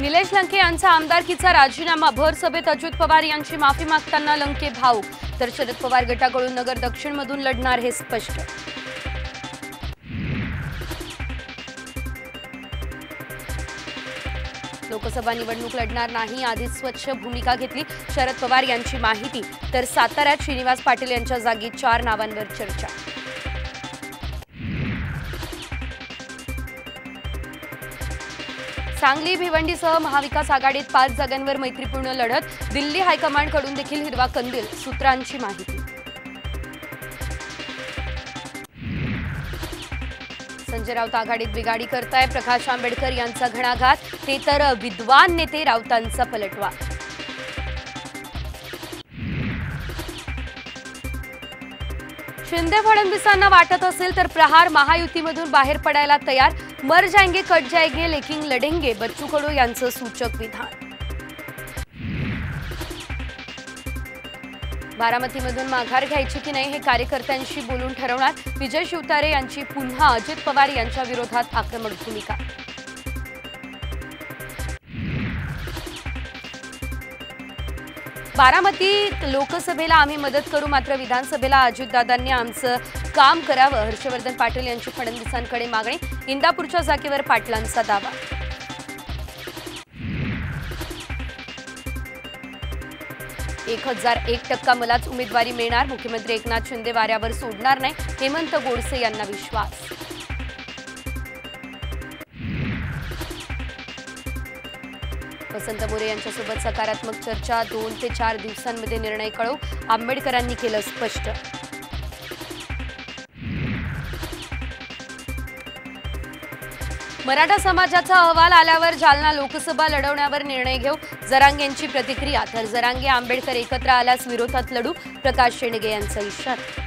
निलेश लंके यांचा आमदारकीचा राजीनामा, भर सभेत अजित पवार यांची माफी मागताना लंके भावुक, तर शरद पवार गटाकडून नगर दक्षिण मधून लढणार हे स्पष्ट। लोकसभा निवडणूक लढणार नाही, आधीच स्वच्छ भूमिका घेतली, शरद पवार यांची माहिती। तर साताऱ्यात श्रीनिवास पाटील यांच्या जागी 4 नावांवर चर्चा। सांगली भिवंडीसह महाविकास आघाडीत 5 जागांवर मैत्रीपूर्ण लढत, दिल्ली हायकमांडकडून देखील हिरवा कंदील, सूत्रांची माहिती। संजय राऊत आघाडीत बिघाडी करताय, प्रकाश आंबेडकर यांचा घणाघात, ते तर विद्वान नेते राऊतांचा पलटवार। शिंदे फडणवीसांना वाटत असेल तर प्रहार महायुतीमधून बाहेर पडायला तयार, मर जाएंगे कट जाएंगे लेकिन लढेंगे, बच्चू कडू यांचं सूचक विधान। बारामतीमधून माघार घ्यायची की नाही हे कार्यकर्त्यांशी बोलून ठरवणार, विजय शिवतारे यांची पुन्हा अजित पवार यांच्या विरोधात आक्रमक भूमिका। बारामती लोकसभेला आम्ही मदत करू, मात्र विधानसभेला अजितदादांनी आमचं काम करावं, हर्षवर्धन पाटील यांची फडणवीसांकडे मागणी, इंदापूरच्या जागेवर पाटलांचा दावा। 1001% मलाच उमेदवारी मिळणार, मुख्यमंत्री एकनाथ शिंदे वाऱ्यावर सोडणार नाही, हेमंत गोडसे यांना विश्वास। वसंत मोरे यांच्यासोबत सकारात्मक चर्चा, 2 ते 4 दिवसांमध्ये निर्णय कळवू, आंबेडकरांनी केलं स्पष्ट। मराठा समाजाचा अहवाल आल्यावर जालना लोकसभा लढवण्यावर निर्णय घेऊ, जरांगेंची प्रतिक्रिया, तर जरांगे आंबेडकर एकत्र आल्यास विरोधात लढू, प्रकाश शेंडगे यांचा इशारा।